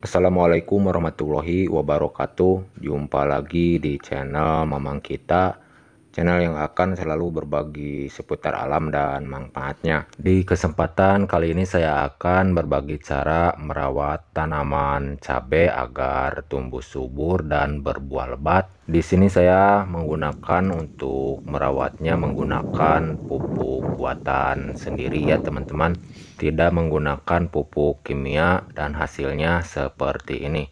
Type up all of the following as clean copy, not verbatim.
Assalamualaikum warahmatullahi wabarakatuh. Jumpa lagi di channel Mamang Kita, channel yang akan selalu berbagi seputar alam dan manfaatnya. Di kesempatan kali ini saya akan berbagi cara merawat tanaman cabai agar tumbuh subur dan berbuah lebat. Di sini saya menggunakan untuk merawatnya menggunakan pupuk buatan sendiri ya teman-teman. Tidak menggunakan pupuk kimia dan hasilnya seperti ini.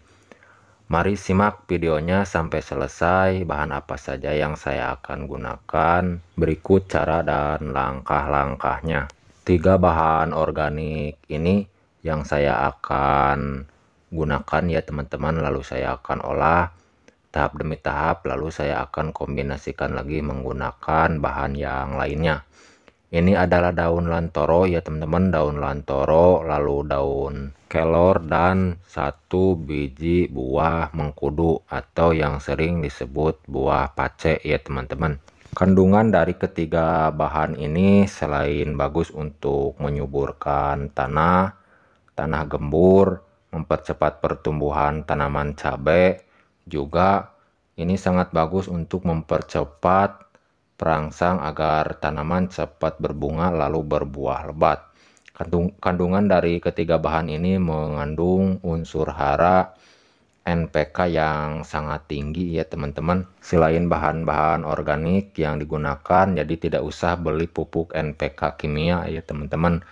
Mari simak videonya sampai selesai. Bahan apa saja yang saya akan gunakan, berikut cara dan langkah-langkahnya. 3 bahan organik ini yang saya akan gunakan ya teman-teman, lalu saya akan olah tahap demi tahap, lalu saya akan kombinasikan lagi menggunakan bahan yang lainnya. Ini adalah daun lantoro ya teman-teman, daun lantoro, lalu daun kelor, dan 1 biji buah mengkudu atau yang sering disebut buah pace ya teman-teman. Kandungan dari ketiga bahan ini selain bagus untuk menyuburkan tanah gembur, mempercepat pertumbuhan tanaman cabai, juga ini sangat bagus untuk mempercepat perangsang agar tanaman cepat berbunga lalu berbuah lebat. Kandungan dari ketiga bahan ini mengandung unsur hara NPK yang sangat tinggi ya teman-teman. Selain bahan-bahan organik yang digunakan, jadi tidak usah beli pupuk NPK kimia ya teman-teman.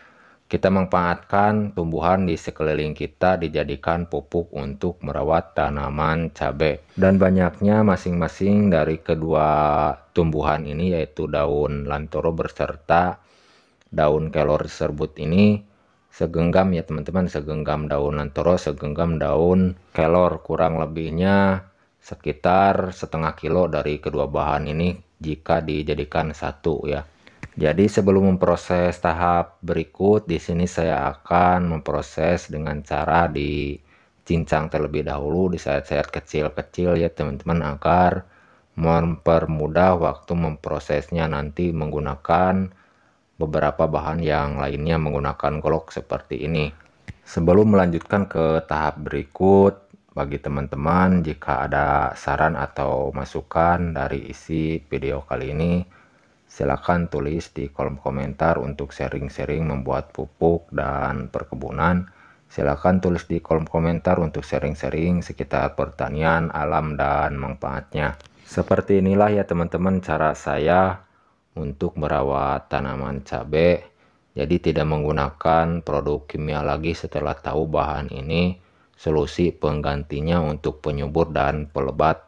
Kita manfaatkan tumbuhan di sekeliling kita dijadikan pupuk untuk merawat tanaman cabai. Dan banyaknya masing-masing dari kedua tumbuhan ini, yaitu daun lantoro beserta daun kelor serbut ini, segenggam ya teman-teman, segenggam daun lantoro, segenggam daun kelor, kurang lebihnya sekitar setengah kilo dari kedua bahan ini jika dijadikan satu ya. Jadi sebelum memproses tahap berikut, di sini saya akan memproses dengan cara dicincang terlebih dahulu, disayat-sayat kecil-kecil ya teman-teman, agar mempermudah waktu memprosesnya nanti menggunakan beberapa bahan yang lainnya menggunakan golok seperti ini. Sebelum melanjutkan ke tahap berikut, bagi teman-teman jika ada saran atau masukan dari isi video kali ini, silakan tulis di kolom komentar. Untuk sharing-sharing membuat pupuk dan perkebunan, silakan tulis di kolom komentar untuk sharing-sharing sekitar pertanian, alam, dan manfaatnya. Seperti inilah ya teman-teman cara saya untuk merawat tanaman cabai. Jadi tidak menggunakan produk kimia lagi setelah tahu bahan ini solusi penggantinya untuk penyubur dan pelebat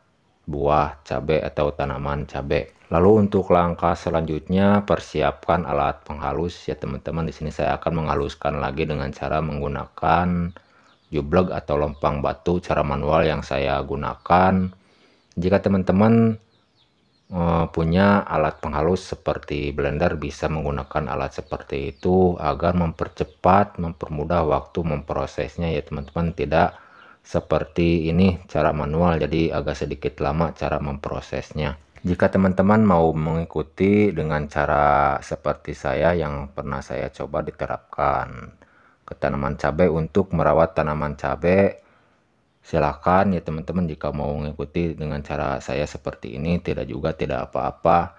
buah cabai atau tanaman cabai. Lalu untuk langkah selanjutnya, persiapkan alat penghalus ya teman-teman. Di sini saya akan menghaluskan lagi dengan cara menggunakan jublek atau lompang batu cara manual yang saya gunakan. Jika teman-teman punya alat penghalus seperti blender, bisa menggunakan alat seperti itu agar mempermudah waktu memprosesnya ya teman-teman. Tidak seperti ini cara manual, jadi agak sedikit lama cara memprosesnya. Jika teman-teman mau mengikuti dengan cara seperti saya yang pernah saya coba diterapkan ke tanaman cabai untuk merawat tanaman cabai, silakan ya teman-teman. Jika mau mengikuti dengan cara saya seperti ini, tidak apa-apa,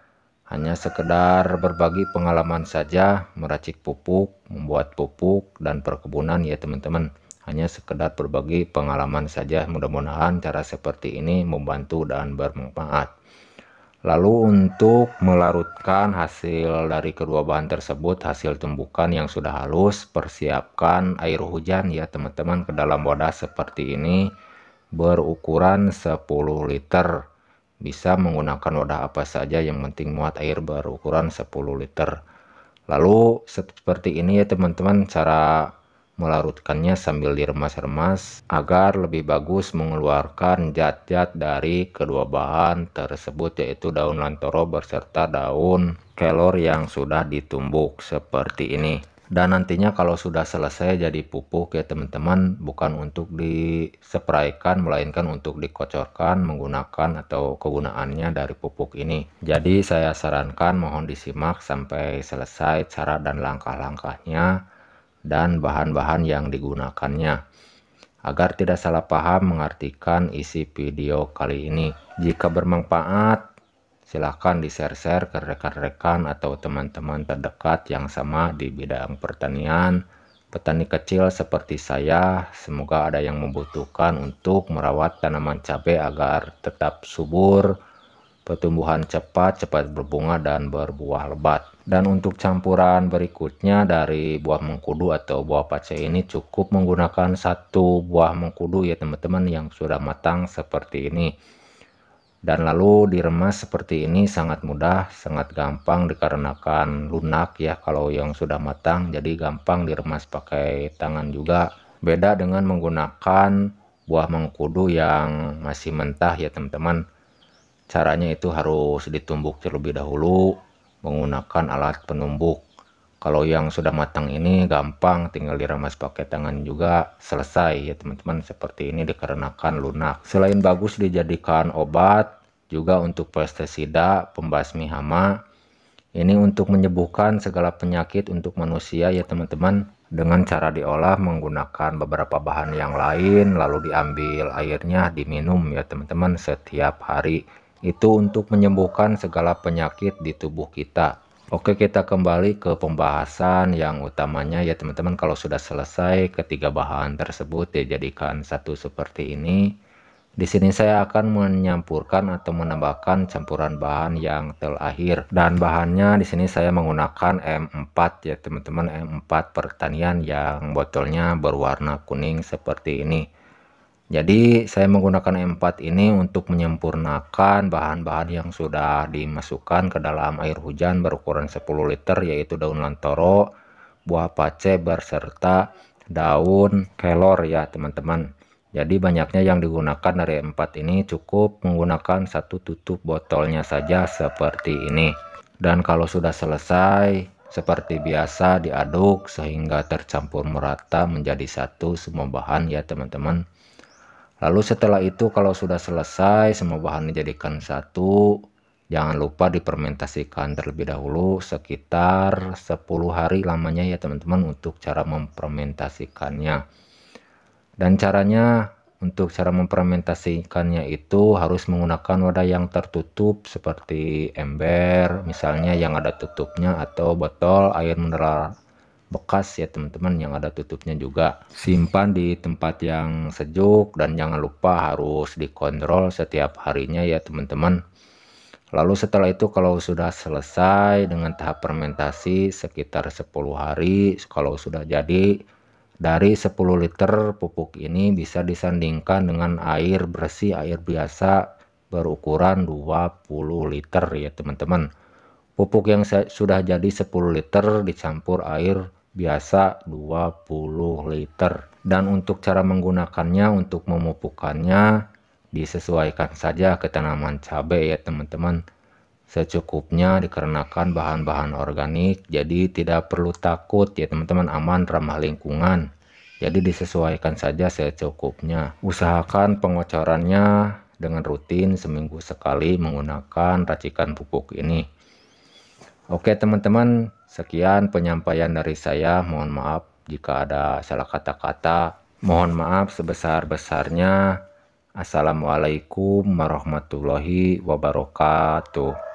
hanya sekedar berbagi pengalaman saja meracik pupuk, membuat pupuk dan perkebunan ya teman-teman. Hanya sekedar berbagi pengalaman saja, mudah-mudahan cara seperti ini membantu dan bermanfaat. Lalu untuk melarutkan hasil dari kedua bahan tersebut, hasil tumbukan yang sudah halus, persiapkan air hujan ya teman-teman ke dalam wadah seperti ini berukuran 10 liter. Bisa menggunakan wadah apa saja, yang penting muat air berukuran 10 liter. Lalu seperti ini ya teman-teman cara melarutkannya, sambil diremas-remas agar lebih bagus mengeluarkan zat-zat dari kedua bahan tersebut, yaitu daun lantoro beserta daun kelor yang sudah ditumbuk seperti ini. Dan nantinya kalau sudah selesai jadi pupuk ya teman-teman, bukan untuk dispraykan melainkan untuk dikocorkan menggunakan atau kegunaannya dari pupuk ini. Jadi saya sarankan mohon disimak sampai selesai cara dan langkah-langkahnya dan bahan-bahan yang digunakannya. agar tidak salah paham mengartikan isi video kali ini. Jika bermanfaat, silahkan di-share-share ke rekan-rekan atau teman-teman terdekat yang sama di bidang pertanian, petani kecil seperti saya. Semoga ada yang membutuhkan untuk merawat tanaman cabai agar tetap subur, pertumbuhan cepat berbunga dan berbuah lebat. Dan untuk campuran berikutnya dari buah mengkudu atau buah pace ini cukup menggunakan 1 buah mengkudu ya teman-teman yang sudah matang seperti ini. Dan lalu diremas seperti ini sangat mudah, sangat gampang dikarenakan lunak ya kalau yang sudah matang, jadi gampang diremas pakai tangan juga. Beda dengan menggunakan buah mengkudu yang masih mentah ya teman-teman. Caranya itu harus ditumbuk terlebih dahulu menggunakan alat penumbuk. Kalau yang sudah matang ini gampang, tinggal diremas pakai tangan juga selesai ya teman-teman. Seperti ini dikarenakan lunak. Selain bagus dijadikan obat, juga untuk pestisida, pembasmi hama. Ini untuk menyembuhkan segala penyakit untuk manusia ya teman-teman. Dengan cara diolah menggunakan beberapa bahan yang lain, lalu diambil airnya diminum ya teman-teman setiap hari. Itu untuk menyembuhkan segala penyakit di tubuh kita. Oke, kita kembali ke pembahasan yang utamanya ya teman-teman. Kalau sudah selesai ketiga bahan tersebut dijadikan satu seperti ini. Di sini saya akan menyampurkan atau menambahkan campuran bahan yang terakhir. Dan bahannya di sini saya menggunakan M4 ya teman-teman, M4 pertanian yang botolnya berwarna kuning seperti ini. Jadi saya menggunakan M4 ini untuk menyempurnakan bahan-bahan yang sudah dimasukkan ke dalam air hujan berukuran 10 liter, yaitu daun lantoro, buah pace berserta daun kelor ya teman-teman. Jadi banyaknya yang digunakan dari M4 ini cukup menggunakan satu tutup botolnya saja seperti ini. Dan kalau sudah selesai seperti biasa diaduk sehingga tercampur merata menjadi satu semua bahan ya teman-teman. Lalu setelah itu kalau sudah selesai semua bahan dijadikan satu, jangan lupa difermentasikan terlebih dahulu sekitar 10 hari lamanya ya teman-teman untuk cara memfermentasikannya. Dan caranya untuk cara memfermentasikannya itu harus menggunakan wadah yang tertutup seperti ember misalnya yang ada tutupnya, atau botol air mineral bekas ya teman-teman yang ada tutupnya juga. Simpan di tempat yang sejuk dan jangan lupa harus dikontrol setiap harinya ya teman-teman. Lalu setelah itu kalau sudah selesai dengan tahap fermentasi sekitar 10 hari, kalau sudah jadi, dari 10 liter pupuk ini bisa disandingkan dengan air bersih, air biasa berukuran 20 liter ya teman-teman. Pupuk yang sudah jadi 10 liter dicampur air biasa 20 liter. Dan untuk cara menggunakannya, untuk memupukannya disesuaikan saja ke tanaman cabai ya teman-teman, secukupnya dikarenakan bahan-bahan organik, jadi tidak perlu takut ya teman-teman, aman, ramah lingkungan. Jadi disesuaikan saja secukupnya. Usahakan pengocorannya dengan rutin seminggu sekali menggunakan racikan pupuk ini. Oke teman-teman, sekian penyampaian dari saya. Mohon maaf jika ada salah kata-kata. Mohon maaf sebesar-besarnya. Assalamualaikum warahmatullahi wabarakatuh.